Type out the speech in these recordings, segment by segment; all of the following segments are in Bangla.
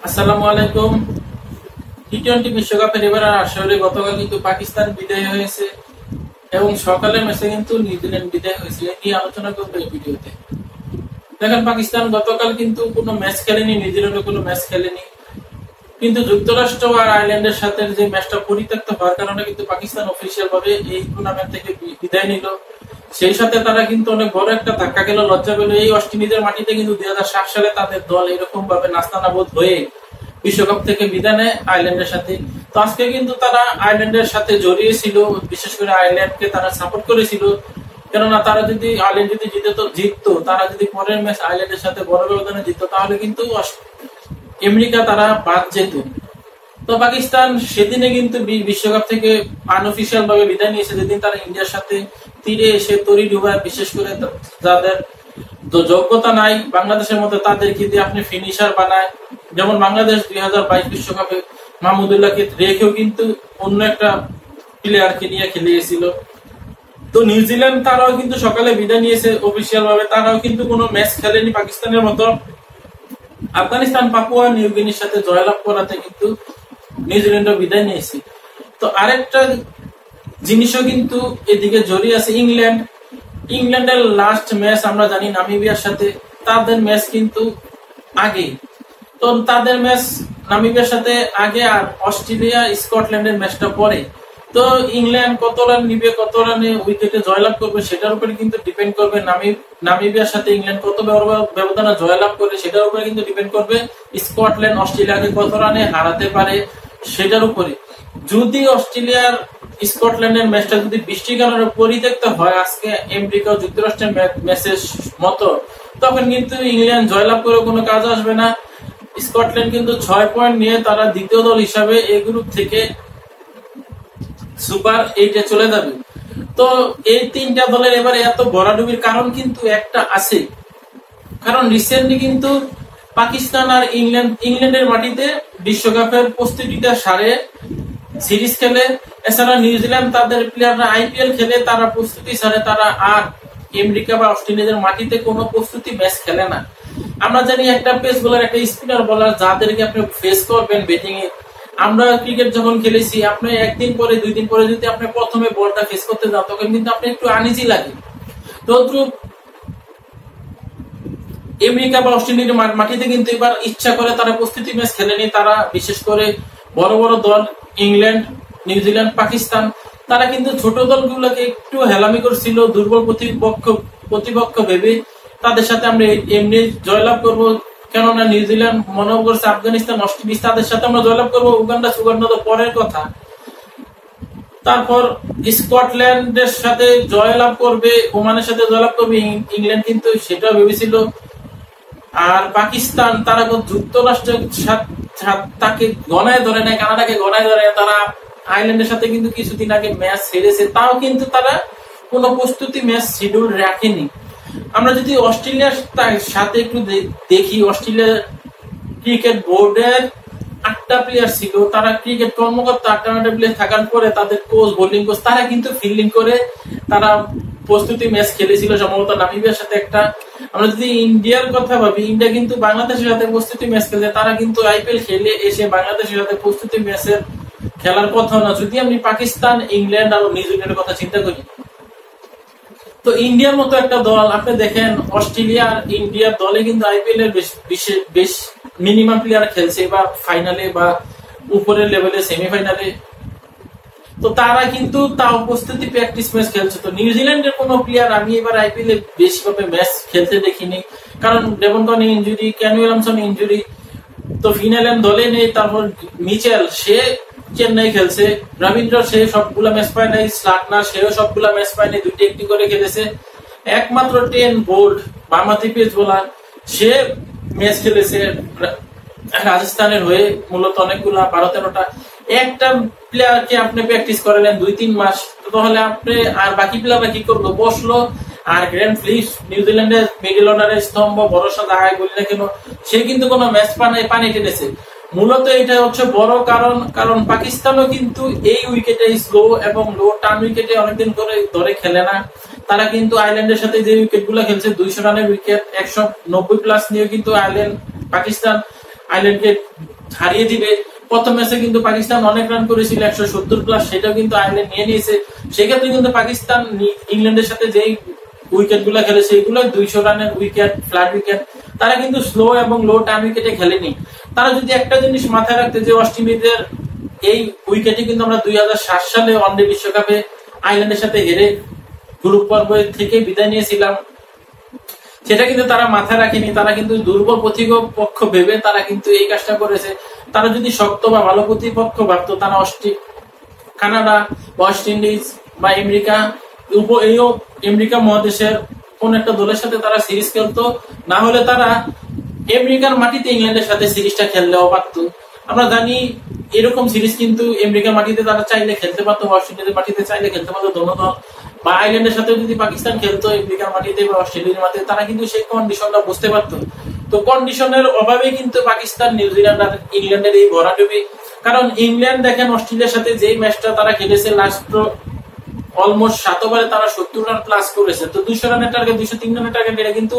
আসসালামু আলাইকুম। টি-20 বিশ্বকাপের এবার আসরে গতকাল কিন্তু পাকিস্তান বিদায় হয়েছে এবং সকালের ম্যাচে কিন্তু নিউজিল্যান্ড বিদায় হয়েছে। এই নিয়ে আলোচনা করবো এই ভিডিওতে। দেখেন, পাকিস্তান গতকাল কিন্তু কোনো ম্যাচ খেলেনি, নিউজিল্যান্ডও কোনো ম্যাচ খেলেনি, কিন্তু যুক্তরাষ্ট্র আর আয়ারল্যান্ডের সাথে যে ম্যাচটা পরিত্যক্ত হওয়ার কারণে কিন্তু পাকিস্তান অফিসিয়াল ভাবে এই টুর্নামেন্ট থেকে বিদায় নিল। সেই সাথে তারা কিন্তু অনেক বড় একটা ধাক্কা খেলো, লজ্জা পেল। এই অস্ট্রেলিয়ার মাটিতে কিন্তু 2007 সালে তাদের দল এরকম ভাবে নাস্তানাবোধ হয়ে বিশ্বকাপ থেকে বিদায় নেয় আয়ারল্যান্ডের সাথে। তো আজকে কিন্তু তারা আয়ারল্যান্ডের সাথে জড়িয়েছিল, বিশেষ করে আয়ারল্যান্ডকে তারা সাপোর্ট করেছিল। কেননা তারা যদি আয়ারল্যান্ড যদি জিততো, তারা যদি পরের ম্যাচ আয়ারল্যান্ডের সাথে বড় ব্যবধানে জিততো, তাহলে কিন্তু আমেরিকা তারা বাদ যেত। তো পাকিস্তান সেদিনে কিন্তু বিশ্বকাপ থেকে আনঅফিসিয়াল ভাবে বিদায় নিয়েছে, যেদিন তারা ইন্ডিয়ার সাথে তীরে এসে তরি ডুবায়। বিশেষ করে যাদের যোগ্যতা নাই বাংলাদেশের মতো, তাদেরকে দিয়ে আপনি ফিনিশার বানায়। যেমন বাংলাদেশ 2022 বিশ্বকাপে মাহমুদুল্লাহকে রেখেও কিন্তু অন্য একটা প্লেয়ারকে নিয়ে খেলে গেছিল। তো নিউজিল্যান্ড তারাও কিন্তু সকালে বিদায় নিয়েছে অফিসিয়াল ভাবে, তারাও কিন্তু কোনো ম্যাচ খেলেনি পাকিস্তানের মতো। আফগানিস্তান পাপুয়া নিউগিনির সাথে জয়লাভ করাতে কিন্তু নিউজিল্যান্ডও বিদায় নিয়েছে। তো আরেকটা জিনিসও কিন্তু এদিকে জড়িয়ে আছে ইংল্যান্ডের লাস্ট ম্যাচ আমরা জানি নামিবিয়ার সাথে, তাদের ম্যাচ কিন্তু আগে। তো তাদের ম্যাচ নামিবিয়ার সাথে আগে, আর অস্ট্রেলিয়া স্কটল্যান্ডের ম্যাচটা পরে। তো ইংল্যান্ড কত রান নিবে, কত রানে উইকেটে জয়লাভ করবে, সেটার উপরে কিন্তু ডিপেন্ড করবে। নামিবিয়ার সাথে ইংল্যান্ড কত ব্যবধানে জয়লাভ করে, সেটার উপরে কিন্তু ডিপেন্ড করবে স্কটল্যান্ড অস্ট্রেলিয়াকে কত রানে হারাতে পারে সেটার উপরে। যদি অস্ট্রেলিয়ার স্কটল্যান্ডের ম্যাচটা যদি বৃষ্টির কারণে পরিত্যক্ত হয় আজকে আমেরিকা ও যুক্তরাষ্ট্রের ম্যাচের মতো, তখন কিন্তু ইংল্যান্ড জয়লাভ করে কোনো কাজ আসবে না। স্কটল্যান্ড কিন্তু 6 পয়েন্ট নিয়ে তারা দ্বিতীয় দল হিসাবে এই গ্রুপ থেকে সুপার 8-এ চলে যাবে। তো এই তিনটা দলের এবারে এত ভরাডুবির কারণ কিন্তু একটা আছে, কারণ রিসেন্টলি কিন্তু পাকিস্তান আর ইংল্যান্ডের মাটিতে বিশ্বকাপের প্রস্তুতিটা সারে সিরিজ খেলে। এছাড়া নিউজিল্যান্ড তাদের প্লেয়াররা আইপিএল খেলে, তারা প্রস্তুতি সারে, তারা আর আমেরিকা বা অস্ট্রেলিয়ার মাটিতে কোনো প্রস্তুতি ম্যাচ খেলে না। আমরা জানি একটা পেস বোলার, একটা স্পিনার বোলার, যাদেরকে আপনি ফেস করবেন ব্যাটিং এ। আমরা ক্রিকেট যখন খেলেছি, আপনি একদিন পরে 2 দিন পরে যদি আপনি প্রথমে বলটা ফেস করতে যান, তখন কিন্তু আপনি একটু আনইজি লাগে। তো আমেরিকা বা অস্ট্রেলিয়ার মাটিতে কিন্তু এবার ইচ্ছা করে তারা প্রস্তুতি ম্যাচ খেলেনি। তারা বিশেষ করে বড় বড় দল ইংল্যান্ড, নিউজিল্যান্ড, পাকিস্তান, তারা কিন্তু ছোট দলগুলোকে একটু হেলামি করছিল, দুর্বল প্রতিপক্ষ ভেবে তাদের সাথে আমরা এমনি জয়লাভ করবো। কেননা নিউজিল্যান্ড মনে করছে আফগানিস্তান, অস্ট্রেলিয়া, তাদের সাথে আমরা জয়লাভ করবো। উগান্ডা তো পরের কথা। তারপর স্কটল্যান্ডের সাথে জয়লাভ করবে, ওমানের সাথে জয়লাভ করবে ইংল্যান্ড, কিন্তু সেটাও ভেবেছিল। আর পাকিস্তান তারা যুক্তরাষ্ট্রের তাকে গণায় ধরে নেয়, কানাডাকে গণায় ধরে। তারা আয়ারল্যান্ডের সাথে কিন্তু কিছুদিন আগে ম্যাচ হেরেছে, তাও কিন্তু তারা কোনো প্রস্তুতি ম্যাচ শিডিউল রাখেনি। আমরা যদি অস্ট্রেলিয়ার সাথে একটু দেখি, অস্ট্রেলিয়ার ক্রিকেট বোর্ডের 8টা প্লেয়ার ছিল, তারা ক্রিকেট কর্মকর্তা 8টা প্লেয়ার থাকার পরে তাদের কোচ, বোলিং কোচ, তারা কিন্তু ফিল্ডিং করে তারা প্রস্তুতি ম্যাচ খেলেছিল সম্ভবত নামিবিয়ার সাথে একটা। আমরা যদি ইন্ডিয়ার কথা ভাবি, ইন্ডিয়া কিন্তু বাংলাদেশের সাথে প্রস্তুতি ম্যাচ খেলে, তারা কিন্তু আইপিএল খেলে এসে বাংলাদেশের সাথে প্রস্তুতি ম্যাচের খেলার কথা না। যদি আমি পাকিস্তান, ইংল্যান্ড আর নিউজিল্যান্ডের কথা চিন্তা করি, তো ইন্ডিয়ার মতো একটা দল আপনি দেখেন, অস্ট্রেলিয়া আর ইন্ডিয়ার দলে কিন্তু আইপিএল এর বেশ মিনিমাম প্লেয়ার খেলছে, বা ফাইনালে বা উপরের লেভেলে সেমিফাইনালে। তো তারা কিন্তু তাও প্রস্তুতি প্র্যাকটিস ম্যাচ খেলছে। তো নিউজিল্যান্ডের কোনো প্লেয়ার আমি এবার আইপিএল এ বেশিভাবে ম্যাচ খেলতে দেখিনি, কারণ Devon Carney injury, can Williamson injury, তো ফিনালেন দলে নেই। তারপর মিচেল, সে চেন্নাই খেলছে, রবীন্দ্র সে সবগুলা ম্যাচ পায় নাই, স্লাটনার সেও সবগুলা ম্যাচ পায় নাই, 2টি একটি করে খেলেছে। একমাত্র টেন বোল্ড বামহাতি পেস বোলার, সে ম্যাচ খেলেছে রাজস্থানের হয়ে, মূলত অনেকগুলা 12-13টা। একটা প্লেয়ারকে আপনি প্র্যাকটিস করালেন 2-3 মাস, তাহলে আপনি আর বাকি প্লেয়াররা কি করলো, বসলো। আর গ্র্যান্ড ফিলিপস, নিউজিল্যান্ডের মিডল অর্ডারের স্তম্ভ, ভরসা দাঁড়ায় বলি না কেন, সে কিন্তু কোনো ম্যাচ পানি টেনেছে। মূলত এটা হচ্ছে বড় কারণ পাকিস্তানও কিন্তু এই উইকেটে স্লো এবং লো টার্ন উইকেটে অনেকদিন ধরে খেলে না। তারা কিন্তু আয়ারল্যান্ডের সাথে যে উইকেট গুলা খেলছে, 200 রানের উইকেট 190 প্লাস নিয়ে কিন্তু পাকিস্তান আয়ারল্যান্ডকে হারিয়ে দিবে। প্রথম ম্যাচে কিন্তু পাকিস্তান অনেক রান করেছিল 170+, সেটাও কিন্তু আয়ারল্যান্ড নিয়ে নিয়েছে। সেক্ষেত্রে কিন্তু পাকিস্তান ইংল্যান্ডের সাথে যেই উইকেট গুলা খেলে সেগুলো 200 রানের উইকেট, ফ্ল্যাট উইকেট। তারা কিন্তু স্লো এবং লো টাইম উইকেটে খেলেনি। তারা যদি একটা জিনিস মাথায় রাখতে যে ওয়েস্ট ইন্ডিজের এই উইকেটে কিন্তু আমরা 2007 সালে ওয়ানডে বিশ্বকাপে আয়ারল্যান্ডের সাথে হেরে গ্রুপ পর্ব থেকে বিদায় নিয়েছিলাম, সেটা কিন্তু তারা মাথায় রাখেনি। তারা কিন্তু দুর্বল প্রতিপক্ষ ভেবে তারা কিন্তু এই কাজটা করেছে। তারা যদি শক্ত বা ভালো প্রতিপক্ষ ভাবতো, তারা কানাডা, ওয়েস্ট ইন্ডিজ বা আমেরিকা, আমেরিকা মহাদেশের কোন একটা দলের সাথে তারা সিরিজ খেলতো, না হলে তারা আমেরিকার মাটিতে ইংল্যান্ডের সাথে সিরিজটা খেললেও পারতো। আমরা জানি এরকম সিরিজ কিন্তু আমেরিকার মাটিতে তারা চাইলে খেলতে পারতো, ওয়েস্ট ইন্ডিজের মাটিতে চাইলে খেলতে পারতো দল, বা আয়ারল্যান্ডের সাথে যদি পাকিস্তান খেলতো আমেরিকার মাটিতে বা অস্ট্রেলিয়ার মাটিতে, তারা কিন্তু সেই কন্ডিশনটা বুঝতে পারতো। তো কন্ডিশনের অভাবে কিন্তু পাকিস্তান, নিউজিল্যান্ড আর ইংল্যান্ডের এই ভরাডুবি। কারণ ইংল্যান্ড দেখেন অস্ট্রেলিয়ার সাথে যেই ম্যাচটা তারা খেলেছে লাস্ট অলমোস্ট 7 ওভারে তারা 70 রান প্লাস করেছে। তো 200 রানের টার্গেট, 203 রানের টার্গেট, এটা কিন্তু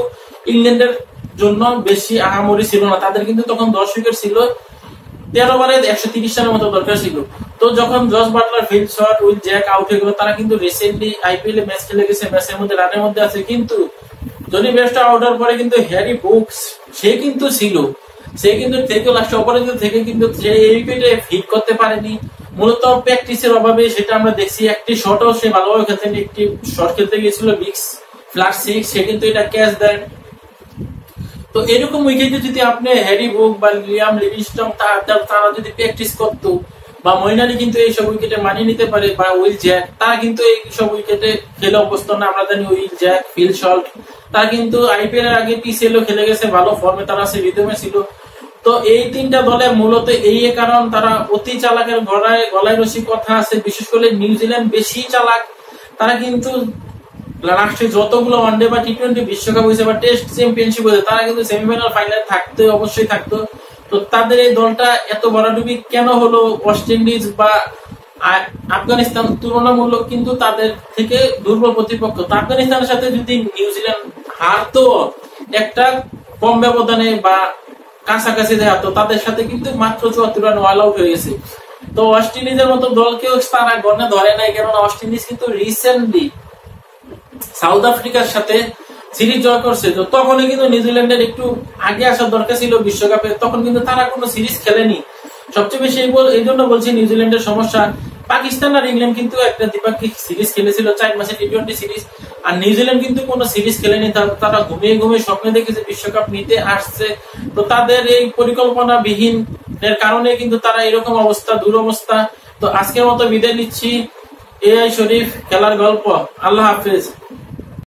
ইংল্যান্ডের জন্য বেশি আহামরি ছিল না। তাদের কিন্তু তখন 10 উইকেট ছিল, 13 ওভারে 130 রানের মতো দরকার ছিল। তো যখন Jos Buttler, Phil Salt, Will Jack out হয়ে গেল, তারা কিন্তু রিসেন্টলি আইপিএল এ ম্যাচ খেলে গেছে, ম্যাচের মধ্যে রানের মধ্যে আছে। কিন্তু জনি বেস্টা আউট হওয়ার পরে কিন্তু হ্যারি বুকস সে কিন্তু ছিল, সে কিন্তু থেকে লাস্ট অপরাজিত থেকে কিন্তু এই উইকেটে হিট করতে পারেনি। মূলত প্র্যাকটিসের অভাবে সেটা আমরা দেখছি। একটি শটও সে ভালোভাবে খেলতে, একটি শট খেলতে গিয়েছিল বিক্স ফ্ল্যাট 6, সে কিন্তু এটা ক্যাচ দেয়। তো এরকম উইকেটে যদি আপনি হ্যারি বুক বা লিয়াম লিভিংস্টন তারা যদি প্র্যাকটিস করতো, বা মঈন আলী কিন্তু এইসব উইকেটে মানিয়ে নিতে পারে, বা উইল জ্যাক, তারা কিন্তু এইসব উইকেটে খেলে অভ্যস্ত না। আমরা জানি উইল জ্যাক, ফিল শল্ট, তারা কিন্তু আইপিএল এর আগে পিসিএল খেলে গেছে, ভালো ফর্মে তারা আছে, রিদমে ছিল। তো এই তিনটা দলে মূলত এই কারণ তারা অতি চালাকের গলায় রশি কথা আছে। বিশেষ করে নিউজিল্যান্ড বেশি চালাক। তারা কিন্তু লাস্টে যতগুলো ওয়ানডে বা টি20 বিশ্বকাপ হয়েছে বা টেস্ট চ্যাম্পিয়নশিপ হয়েছে, তারা কিন্তু সেমিফাইনাল, ফাইনাল থাকতে অবশ্যই থাকতো। তো তাদের এই দলটা এত ভরাডুবি কেন হলো? ওয়েস্ট ইন্ডিজ বা আফগানিস্তান তুলনামূলক কিন্তু তাদের থেকে দুর্বল প্রতিপক্ষ। তো আফগানিস্তানের সাথে যদি নিউজিল্যান্ড হারতো একটা কম ব্যবধানে বা কাছাকাছি হারতো, তাদের সাথে কিন্তু মাত্র 74 রান অল আউট হয়ে গেছে। তো ওয়েস্ট ইন্ডিজের মতো দলকেও তারা গণে ধরে নাই, কারণ ওয়েস্ট ইন্ডিজ কিন্তু রিসেন্টলি সাউথ আফ্রিকার সাথে সিরিজ জয় করছে। তো তখনই কিন্তু নিউজিল্যান্ডের একটু আগে আসার দরকার ছিল বিশ্বকাপে, তখন কিন্তু তারা কোনো সিরিজ খেলেনি। সবচেয়ে বেশি এই জন্য বলছি নিউজিল্যান্ডের সমস্যা। পাকিস্তান আর ইংল্যান্ড কিন্তু একটা দ্বিপাক্ষিক সিরিজ খেলেছিল, 4 ম্যাচের টি20 সিরিজ, আর নিউজিল্যান্ড কিন্তু কোনো সিরিজ খেলেনি। তারা ঘুমিয়ে ঘুমিয়ে স্বপ্নে দেখেছে বিশ্বকাপ নিতে আসছে। তো তাদের এই পরিকল্পনা বিহীন এর কারণে কিন্তু তারা এরকম অবস্থা, দুরবস্থা। তো আজকের মতো বিদায় নিচ্ছি। এআই শরীফ খেলার গল্প। আল্লাহ হাফেজ।